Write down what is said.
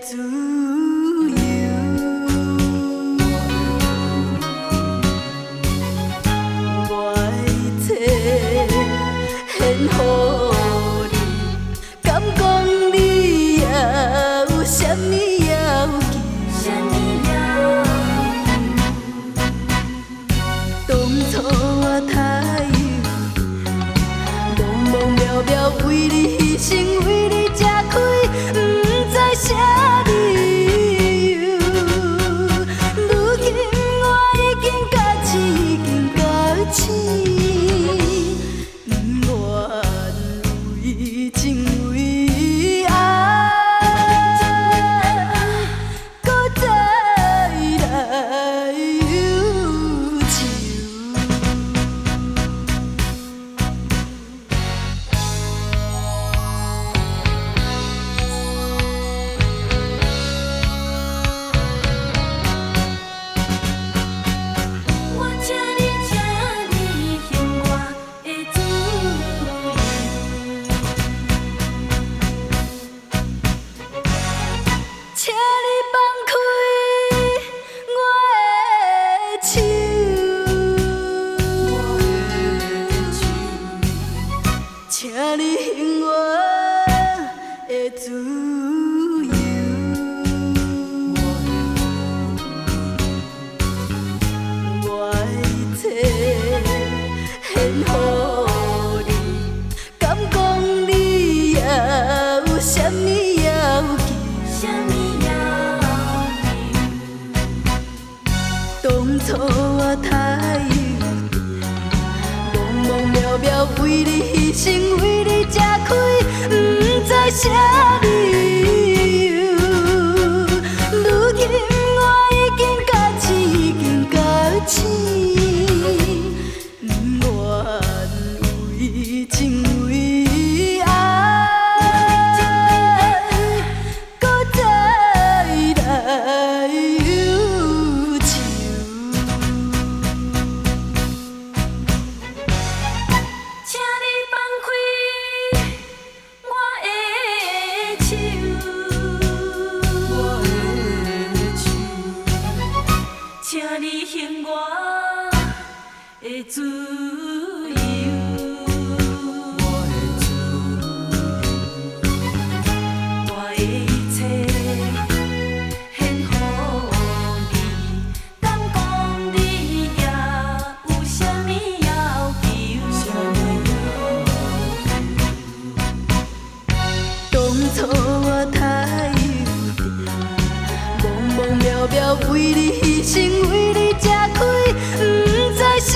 自由。我的一切献予你，敢讲你还有啥物要紧？当初我太茫茫渺渺为你牺牲，为你吃亏，不知啥理由。如今我已经到此，已经到此，不愿为情为爱，搁再来忧愁。我请你，请你还我的自由，请你放开我的手，请你还我的自由。我的一切献予你，敢讲你还有啥物要紧？当初我太茫茫渺渺为你牺牲，为你吃亏，不知啥理由。如今我已经到此，已经到此，不愿为情为爱，搁再来忧愁。请你放开我的手，请你还我的自由。我的一切献予你，敢讲你还有啥物要求？当初我太茫茫渺渺为你牺牲，为你吃亏，不知啥。